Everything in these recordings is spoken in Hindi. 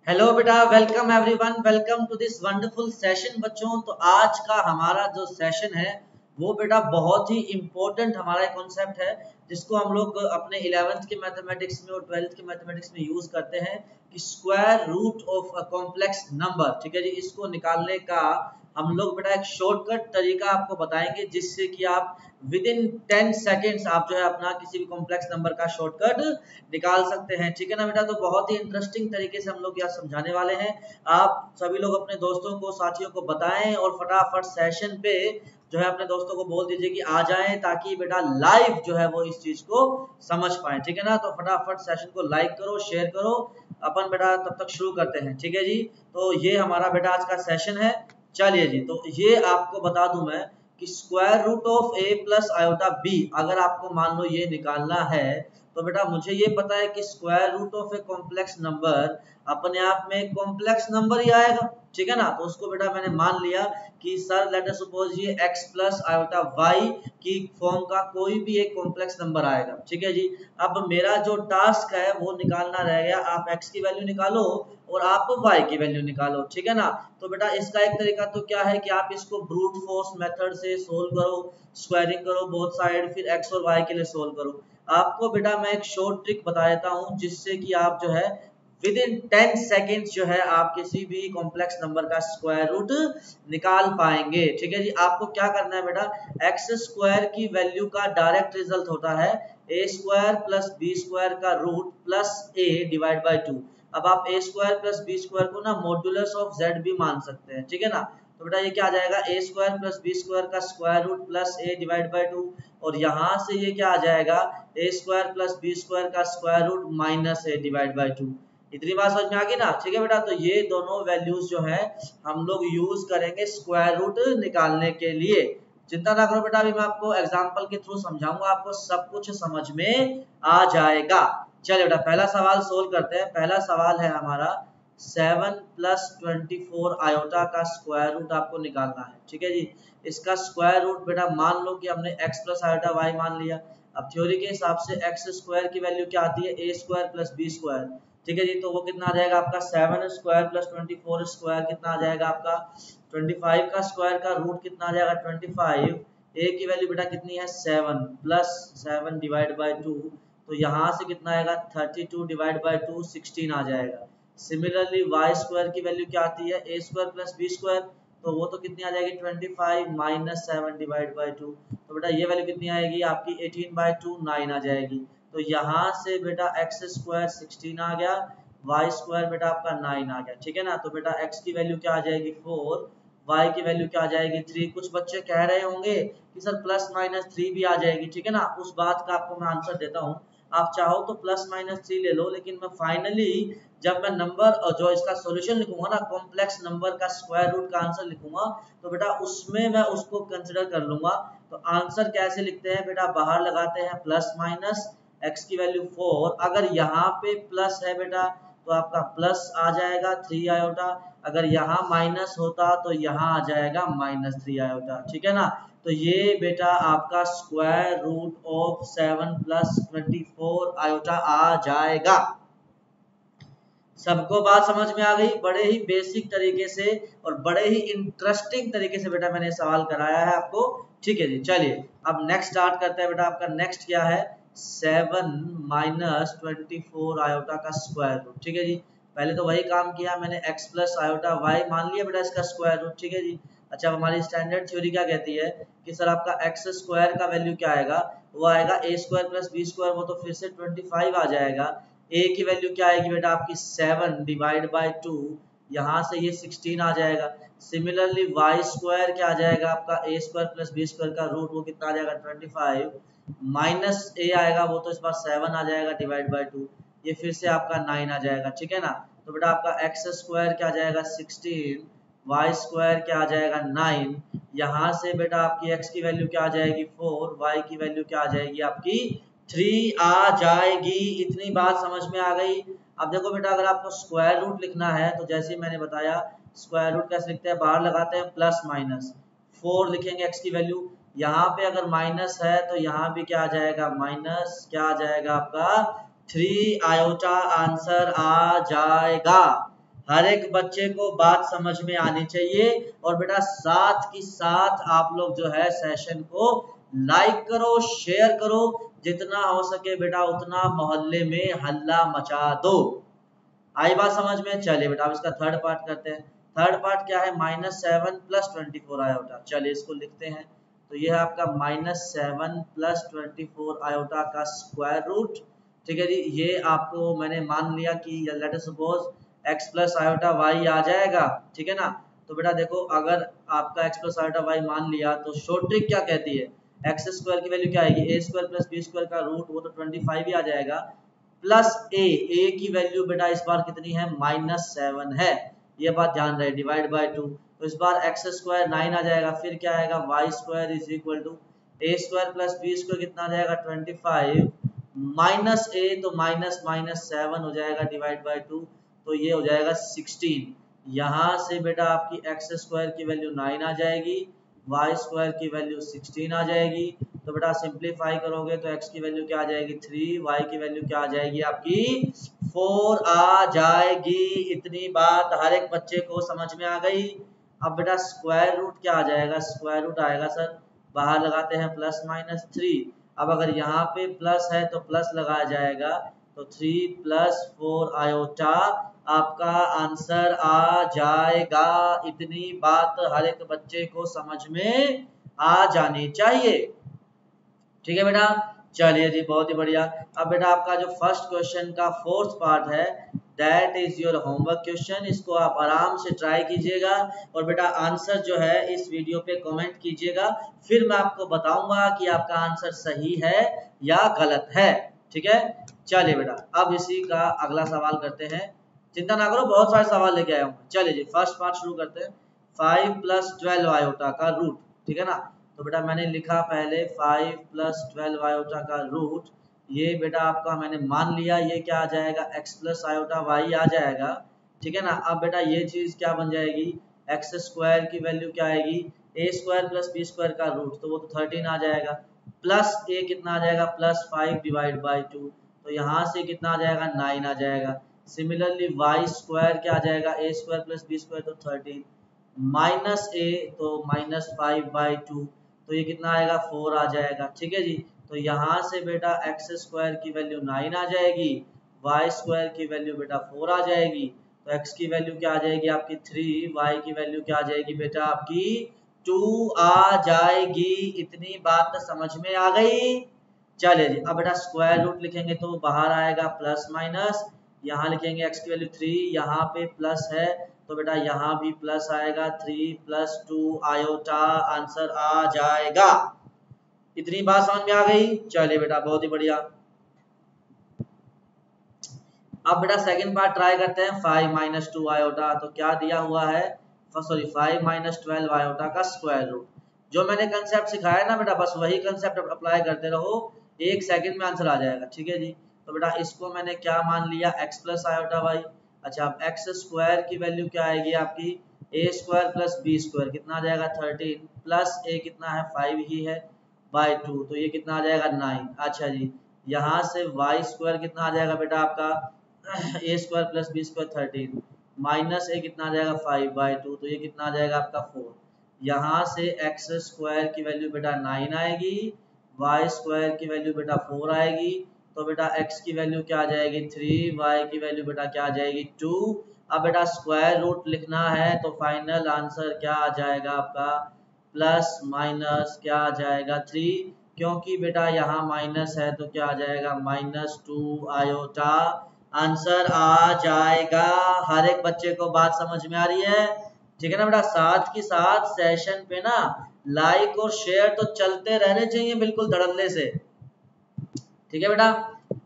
हेलो बेटा, welcome everyone, welcome to this wonderful session. बच्चों, तो आज का हमारा जो सेशन है वो बेटा बहुत ही इम्पोर्टेंट हमारा कॉन्सेप्ट है, जिसको हम लोग अपने 11th के मैथमेटिक्स में और 12th के मैथमेटिक्स में यूज करते हैं कि square root of a complex number. ठीक है जी, इसको निकालने का हम लोग बेटा एक शॉर्टकट तरीका आपको बताएंगे, जिससे कि आप विद इन 10 सेकेंड्स आप जो है अपना किसी भी कॉम्प्लेक्स नंबर का शॉर्टकट निकाल सकते हैं। ठीक है ना बेटा, तो बहुत ही इंटरेस्टिंग तरीके से हम लोग यहाँ समझाने वाले हैं। आप सभी लोग अपने दोस्तों को, साथियों को बताएं और फटाफट सेशन पे जो है अपने दोस्तों को बोल दीजिए कि आ जाएं, ताकि बेटा लाइव जो है वो इस चीज को समझ पाए। ठीक है ना, तो फटाफट सेशन को लाइक करो, शेयर करो। अपन बेटा तब तक शुरू करते हैं। ठीक है जी, तो ये हमारा बेटा आज का सेशन है। चलिए जी, तो ये आपको बता दूं मैं कि square root of A plus iota B अगर आपको मान लो ये निकालना है, तो बेटा मुझे ये पता है कि square root of a complex number अपने आप में कॉम्प्लेक्स नंबर ही आएगा। ठीक है ना, तो उसको बेटा मैंने मान लिया कि सर लेट अस सपोज ये x प्लस आयोटा y की फॉर्म का कोई भी एक कॉम्प्लेक्स नंबर आएगा। ठीक है जी, अब मेरा जो टास्क है वो निकालना रह गया। आप x की वैल्यू निकालो और आप y की वैल्यू निकालो। ठीक है ना, तो बेटा इसका एक तरीका तो क्या है कि आप इसको ब्रूट फोर्स मेथड से सोल्व करो, स्क्वायरिंग करो बोथ साइड, फिर x और y के लिए सोल्व करो। आपको बेटा मैं एक शॉर्ट ट्रिक बता देता हूं, जिससे कि आप जो है विद इन 10 सेकेंड्स जो है आप किसी भी कॉम्प्लेक्स नंबर का स्क्वायर रूट निकाल पाएंगे। ठीक है जी, आपको क्या करना है बेटा, एक्स स्क्वायर की वैल्यू का डायरेक्ट रिजल्ट होता है A square plus B square का root plus A divide by 2। अब आप A square plus B square को ना मॉड्यूलस ऑफ जेड भी मान सकते हैं। ठीक है ना, तो बेटा ये क्या आ जाएगा, ए स्क्वायर प्लस बी स्क्वायर का square root plus A divide by 2, और यहाँ से ये क्या आ जाएगा, ए स्क्वायर प्लस बी स्क्वायर का square root minus A divide by 2। इतनी बात समझ में आ गई ना। ठीक है बेटा, तो ये दोनों वैल्यूज जो है हम लोग यूज करेंगे स्क्वायर रूट निकालने के लिए। चिंता ना करो बेटा, अभी मैं आपको एग्जांपल के थ्रू समझाऊंगा, आपको सब कुछ समझ में आ जाएगा। चलिए बेटा पहला सवाल सोल्व करते हैं। पहला सवाल है हमारा 7 प्लस 24 आयोटा का स्क्वायर रूट आपको निकालना है। ठीक है जी, इसका स्क्वायर रूट बेटा मान लो कि हमने x प्लस आयोटा y मान लिया। अब थ्योरी के हिसाब से एक्स स्क्वायर की वैल्यू क्या आती है, A square plus B square. ठीक है जी, तो वो कितना आ जाएगा आपका 7 स्क्वायर प्लस 24 स्क्वायर कितना आ जाएगा आपका 25 का स्क्वायर का रूट कितना आ जाएगा 25। ए की वैल्यू बेटा कितनी है 7 प्लस 7 डिवाइड बाई 2, तो यहाँ से कितना आएगा 32 डिवाइड बाई 2 16 आ जाएगा। सिमिलरली वाई स्क्वायर की वैल्यू क्या आती है, A square plus B square, तो वो तो कितनी आ जाएगी 25 माइनस 7 डिवाइड बाई 2, तो बेटा ये वैल्यू कितनी आएगी आपकी 18 बाई 2 9 आ जाएगी। तो यहाँ से बेटा एक्स स्क्वायर 16 आ गया, वाई स्क्वायर बेटा आपका 9 आ गया। ठीक है ना, तो बेटा एक्स की वैल्यू क्या आ जाएगी 4, वाई की वैल्यू क्या आ जाएगी 3। कुछ बच्चे कह रहे होंगे कि सर प्लस माइनस 3 भी आ जाएगी। ठीक है ना, उस बात का आपको मैं आंसर देता हूँ। आप चाहो तो प्लस माइनस 3 ले लो, लेकिन मैं फाइनली जब मैं नंबर और जो इसका सॉल्यूशन लिखूंगा ना, कॉम्प्लेक्स नंबर का स्क्वायर रूट का आंसर लिखूंगा, तो बेटा उसमें मैं उसको कंसिडर कर लूंगा। तो आंसर कैसे लिखते हैं बेटा, बाहर लगाते हैं प्लस माइनस, x की वैल्यू 4, अगर यहाँ पे प्लस है बेटा तो आपका प्लस आ जाएगा 3 आयोटा, अगर यहाँ माइनस होता तो यहाँ आ जाएगा माइनस 3 आयोटा। ठीक है ना, तो ये बेटा आपका square root of 7 plus 24 iota आ जाएगा। सबको बात समझ में आ गई, बड़े ही बेसिक तरीके से और बड़े ही इंटरेस्टिंग तरीके से बेटा मैंने सवाल कराया है आपको। ठीक है जी, चलिए अब नेक्स्ट स्टार्ट करते हैं बेटा। आपका नेक्स्ट क्या है, 7 माइनस 24 आयोटा का स्क्वायर रूट। ठीक है जी, पहले तो वही काम किया मैंने, x प्लस आयोटा y मान लिया बेटा इसका स्क्वायर रूट। ठीक है जी, अच्छा अब हमारी स्टैंडर्ड थ्योरी क्या कहती है कि सर आपका एक्स स्क्वायर का वैल्यू क्या आएगा, वो आएगा ए स्क्वायर प्लस बी स्क्वायर, वो तो फिर से 25 आ जाएगा। ए की वैल्यू क्या आएगी बेटा आपकी 7 डिवाइड बाई 2, यहाँ से ये 16 आ जाएगा। सिमिलरली वाई स्क्वायर क्या आ जाएगा आपका ए स्क्वायर प्लस बी स्क्वायर का रूट, वो कितना आ जाएगा 25 माइनस ए आएगा, वो तो इस बार 7 आ जाएगा डिवाइड बाई 2, ये फिर से आपका 9 आ जाएगा। ठीक है ना, तो बेटा आपका एक्स स्क्वायर क्या आ जाएगा 16, वाई स्क्वायर क्या आ जाएगा 9, यहाँ से बेटा आपकी एक्स की वैल्यू क्या आ जाएगी 4, वाई की वैल्यू क्या आ जाएगी आपकी 3 आ जाएगी। इतनी बात समझ में आ गई। अब देखो बेटा, अगर आपको स्क्वायर रूट लिखना है तो जैसे मैंने बताया स्क्वायर रूट कैसे लिखते हैं, बाहर लगाते हैं प्लस माइनस, 4 लिखेंगे एक्स की वैल्यू, यहाँ पे अगर माइनस है तो यहाँ भी क्या आ जाएगा माइनस, क्या आ जाएगा आपका 3 आयोटा, आंसर आ जाएगा। हर एक बच्चे को बात समझ में आनी चाहिए। और बेटा साथ ही साथ आप लोग जो है सेशन को लाइक करो, शेयर करो, जितना हो सके बेटा उतना मोहल्ले में हल्ला मचा दो। आई बात समझ में? चलिए बेटा अब इसका थर्ड पार्ट करते हैं। थर्ड पार्ट क्या है? -7 + 24 आयोटा। चलिए इसको लिखते हैं। तो ये है आपका -7 + 24 आयोटा का स्क्वायर रूट। ठीक है जी, ये आपको मैंने मान लिया कि let us suppose x + iota y आ जाएगा। ठीक है ना? तो बेटा देखो अगर आपका x + आयोटा y मान लिया तो शॉर्ट ट्रिक क्या कहती है? x² की वैल्यू क्या आएगी? a² + b² का रूट, वो तो 25 ही आ जाएगा, प्लस ए की वैल्यू बेटा इस बार कितनी है? -7 है। ये बात ध्यान रहे, डिवाइड बाय 2। तो इस बार x² 9 आ जाएगा। फिर क्या आएगा? y² = a² + b² कितना आ जाएगा? 25 माइनस ए, तो -7 हो जाएगा डिवाइड बाय 2, तो ये हो जाएगा 16। यहाँ से बेटा आपकी x² की वैल्यू 9 आ जाएगी, y² की वैल्यू 16 आ जाएगी। तो बेटा सिंप्लीफाई करोगे तो x की वैल्यू क्या आ जाएगी? 3, y की वैल्यू क्या आ जाएगी आपकी? 4 आ जाएगी। इतनी बात हर एक बच्चे को समझ में आ गई। अब बेटा स्क्वायर रूट क्या आ जाएगा? स्क्वायर रूट आएगा सर, बाहर लगाते हैं +-3। अब अगर यहाँ पे प्लस है तो प्लस लगाया जाएगा, तो 3 + 4 आयोटा आपका आंसर आ जाएगा। इतनी बात हर एक बच्चे को समझ में आ जानी चाहिए। ठीक है बेटा, चलिए जी बहुत ही बढ़िया। अब बेटा आपका जो फर्स्ट क्वेश्चन का फोर्थ पार्ट है, that is your homework question. इसको आप आराम से ट्राई कीजिएगा और बेटा आंसर जो है इस वीडियो पे कमेंट कीजिएगा, फिर मैं आपको बताऊंगा कि आपका आंसर सही है या गलत है। ठीक है, चलिए बेटा अब इसी का अगला सवाल करते हैं। चिंता ना करो, बहुत सारे सवाल लेके आया हूँ। चलिए जी फर्स्ट पार्ट शुरू करते हैं। 5 + 12 आयोटा का रूट। ठीक है ना? तो बेटा मैंने लिखा पहले 5 + 12 आयोटा का रूट। ये बेटा आपका मैंने मान लिया, ये क्या आ जाएगा? x + आयोटा y आ जाएगा। ठीक है ना? अब बेटा ये चीज क्या बन जाएगी? x² की वैल्यू क्या आएगी? a² + b² का रूट, तो वो तो 13 आ जाएगा। प्लस a कितना आ जाएगा? +5 डिवाइड बाई 2, तो यहाँ से कितना आ जाएगा? 9 आ जाएगा। सिमिलरली y² क्या आ जाएगा? a² + b² तो 13, माइनस ए तो -5/2, तो ये कितना आएगा? 4 आ जाएगा। ठीक है जी, तो यहाँ से बेटा x² की वैल्यू 9 आ जाएगी, y² की वैल्यू बेटा 4 आ जाएगी, तो x की वैल्यू क्या आ जाएगी आपकी? 3, y की वैल्यू क्या आ जाएगी बेटा आपकी? 2 आ जाएगी। इतनी बात समझ में आ गई। चलिए जी अब बेटा स्क्वायर रूट लिखेंगे तो बाहर आएगा प्लस माइनस, यहाँ लिखेंगे x की वैल्यू 3, यहाँ पे प्लस है तो बेटा यहाँ भी प्लस आएगा, 3 + 2 आयोटा आंसर आ जाएगा। इतनी बात समझ में आ गई। चलिए बेटा बहुत ही बढ़िया। अब बेटा सेकंड पार्ट ट्राई करते हैं। 5 - 2 आयोटा, तो क्या दिया हुआ है? सॉरी 5 - 12 आयोटा का स्क्वायर रूट। जो मैंने कंसेप्ट सिखाया ना बेटा, बस वही कंसेप्ट अप्लाई करते रहो, 1 सेकंड में आंसर आ जाएगा। ठीक है जी, तो बेटा इसको मैंने क्या मान लिया? x + iota y। अच्छा अब x² की वैल्यू क्या आएगी आपकी? a² + b² कितना आ जाएगा? 13, प्लस a कितना है? 5 ही है, बाई 2, तो ये कितना आ जाएगा? 9। अच्छा जी, यहाँ से y² कितना आ जाएगा बेटा आपका? a² + b² 13, माइनस a कितना आ जाएगा? 5/2, तो ये कितना आ जाएगा आपका? 4। यहाँ से x² की वैल्यू बेटा 9 आएगी, y² की वैल्यू बेटा 4 आएगी, तो बेटा x की वैल्यू क्या आ जाएगी? 3, y की वैल्यू बेटा क्या आ जाएगी? 2। अब बेटा स्क्वायर रूट लिखना है तो फाइनल आंसर क्या आ जाएगा आपका? प्लस माइनस क्या आ जाएगा? 3, क्योंकि बेटा यहाँ माइनस है तो क्या आ जाएगा? -2 आयोटा आंसर आ जाएगा। हर एक बच्चे को बात समझ में आ रही है? ठीक है ना बेटा? साथ ही साथ सेशन पे ना लाइक और शेयर तो चलते रहने चाहिए बिल्कुल धड़ल्ले से। ठीक है बेटा,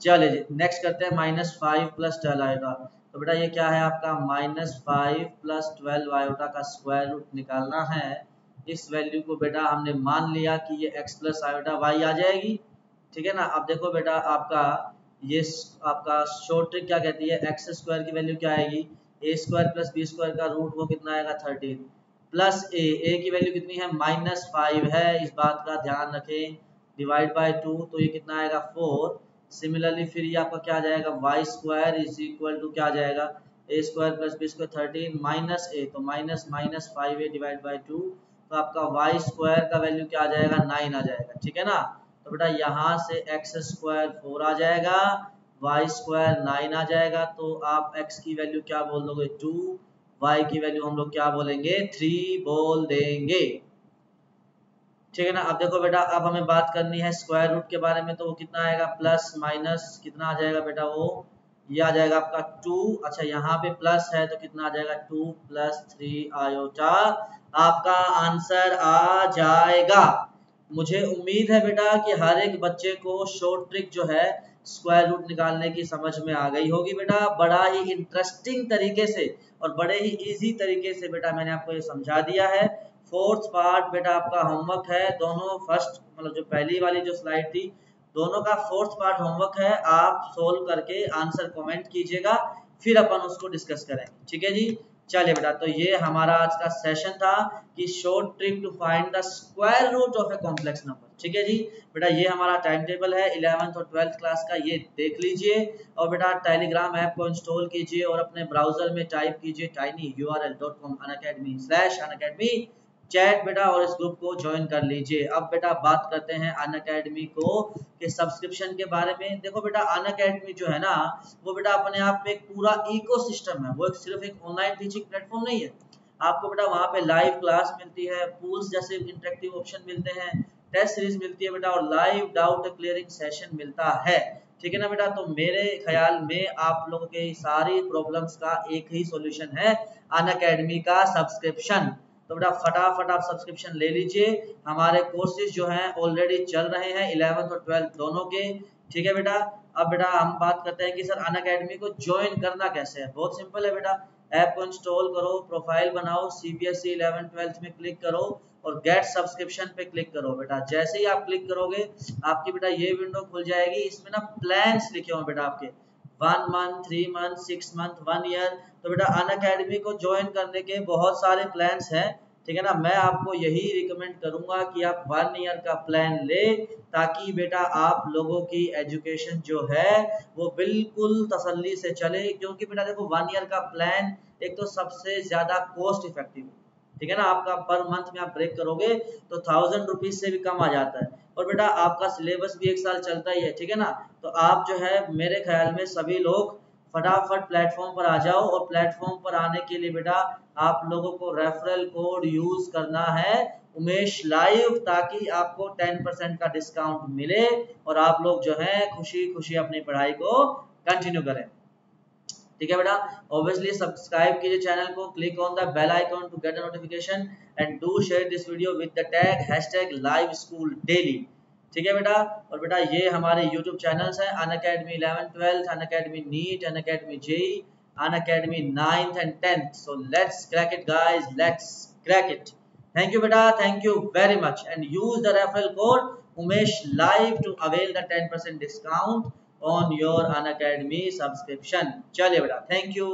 चलिए जी नेक्स्ट करते हैं। -5 + 12 आयोटा, तो बेटा ये क्या है आपका? -5 + 12 आयोटा का स्क्वायर रूट निकालना है। इस वैल्यू को बेटा हमने मान लिया कि ये x + आयोटा y आ जाएगी। ठीक है ना? अब देखो बेटा आपका ये आपका शॉर्ट ट्रिक क्या कहती है? x² की वैल्यू क्या आएगी? a² + b² का रूट, वो कितना आएगा? 13, प्लस a की वैल्यू कितनी है? -5 है, इस बात का ध्यान रखें, डिवाइड बाय 2, तो ये कितना आएगा? 4। सिमिलरली फिर ये आपका क्या आ जाएगा? y² = क्या आ जाएगा? ए square plus B square 13 minus a, तो minus minus 5a divide by 2, तो आपका वाई स्क्वायर का वैल्यू क्या आ जाएगा 9 आ जाएगा, ठीक है ना। तो बेटा यहाँ से एक्स स्क्वायर 4 आ जाएगा, वाई स्क्वायर 9 आ जाएगा, तो आप x की वैल्यू क्या बोल दोगे 2, y की वैल्यू हम लोग क्या बोलेंगे 3 बोल देंगे, ठीक है ना। अब देखो बेटा, अब हमें बात करनी है स्क्वायर रूट के बारे में, तो वो कितना आएगा प्लस माइनस कितना आ जाएगा बेटा, वो ये आ जाएगा आपका 2। अच्छा यहाँ पे प्लस है तो कितना आ जाएगा 2 प्लस 3 आयोटा, आपका आंसर आ जाएगा। मुझे उम्मीद है बेटा कि हर एक बच्चे को शॉर्ट ट्रिक जो है स्क्वायर रूट निकालने की समझ में आ गई होगी बेटा। बड़ा ही इंटरेस्टिंग तरीके से और बड़े ही इजी तरीके से बेटा मैंने आपको ये समझा दिया है। फोर्थ पार्ट बेटा आपका होमवर्क है, दोनों फर्स्ट मतलब जो पहली वाली जो स्लाइड थी दोनों का फोर्थ पार्ट होमवर्क है, आप सोल्व करके आंसर कमेंट कीजिएगा, फिर अपन उसको डिस्कस करेंगे, ठीक है जी। चलिए बेटा, तो ये हमारा आज का सेशन था कि short trick to find the square root of a complex number, ठीक है जी। बेटा ये हमारा टाइम टेबल है 11th और 12th क्लास का, ये देख लीजिए और बेटा टेलीग्राम ऐप को इंस्टॉल कीजिए और अपने ब्राउजर में टाइप कीजिए tinyurl.com unacademy चैट बेटा, और इस ग्रुप को ज्वाइन कर लीजिए। अब बेटा बात करते हैं अनअकैडमी को के सब्सक्रिप्शन के बारे में। देखो बेटा अनअकैडमी जो है ना वो बेटा अपने आप में एक पूरा इकोसिस्टम है, वो सिर्फ एक ऑनलाइन टीचिंग प्लेटफॉर्म नहीं है। आपको बेटा वहाँ पे लाइव क्लास मिलती है, पूल्स जैसे इंटरेक्टिव ऑप्शन मिलते हैं, टेस्ट सीरीज मिलती है बेटा, और लाइव डाउट क्लियरिंग सेशन मिलता है, ठीक है ना बेटा। तो मेरे ख्याल में आप लोगों के सारी प्रॉब्लम्स का एक ही सॉल्यूशन है अनअकैडमी का सब्सक्रिप्शन। तो बेटा फटाफट आप सब्सक्रिप्शन ले लीजिए, हमारे कोर्सेज जो हैं ऑलरेडी चल रहे हैं 11th और 12th दोनों के, ठीक है बेटा। अब बेटा हम बात करते हैं कि सर अनअकैडमी को ज्वाइन करना कैसे है। बहुत सिंपल है बेटा, ऐप को इंस्टॉल करो, प्रोफाइल बनाओ, CBSE 11th 12th में क्लिक करो और गेट सब्सक्रिप्शन पे क्लिक करो बेटा। जैसे ही आप क्लिक करोगे आपकी बेटा ये विंडो खुल जाएगी, इसमें ना प्लान्स लिखे हुए बेटा आपके 1 मंथ 3 मंथ 6 मंथ 1 ईयर। तो बेटा अनअकैडमी को ज्वाइन करने के बहुत सारे प्लान्स हैं, ठीक है ना। मैं आपको यही रिकमेंड करूंगा कि आप 1 ईयर का प्लान ले, ताकि बेटा आप लोगों की एजुकेशन जो है वो बिल्कुल तसल्ली से चले, क्योंकि बेटा देखो 1 ईयर का प्लान एक तो सबसे ज्यादा कॉस्ट इफेक्टिव, ठीक है ना। आपका पर मंथ में आप ब्रेक करोगे तो 1000 रुपीज से भी कम आ जाता है, और बेटा आपका सिलेबस भी 1 साल चलता ही है, ठीक है ना। तो आप जो है मेरे ख्याल में सभी लोग फटाफट प्लेटफॉर्म पर आ जाओ, और प्लेटफॉर्म पर आने के लिए बेटा आप लोगों को रेफरल कोड यूज करना है उमेश लाइव, ताकि आपको 10% का डिस्काउंट मिले और आप लोग जो है खुशी खुशी अपनी पढ़ाई को कंटिन्यू करें, ठीक है बेटा। ऑब्वियसली सब्सक्राइब कीजिए चैनल को, click on the bell icon to get a notification and do share this video with the tag #liveschooldaily, ठीक है बेटा। और बेटा ये हमारे YouTube चैनल्स हैं Unacademy 11th 12th, Unacademy NEET, Unacademy JEE, Unacademy 9th and 10th। So let's crack it guys, let's crack it. Thank you beta, thank you very much, and use the referral code Umesh Live to avail the 10% discount on your Unacademy subscription. चलिए बेटा, thank you.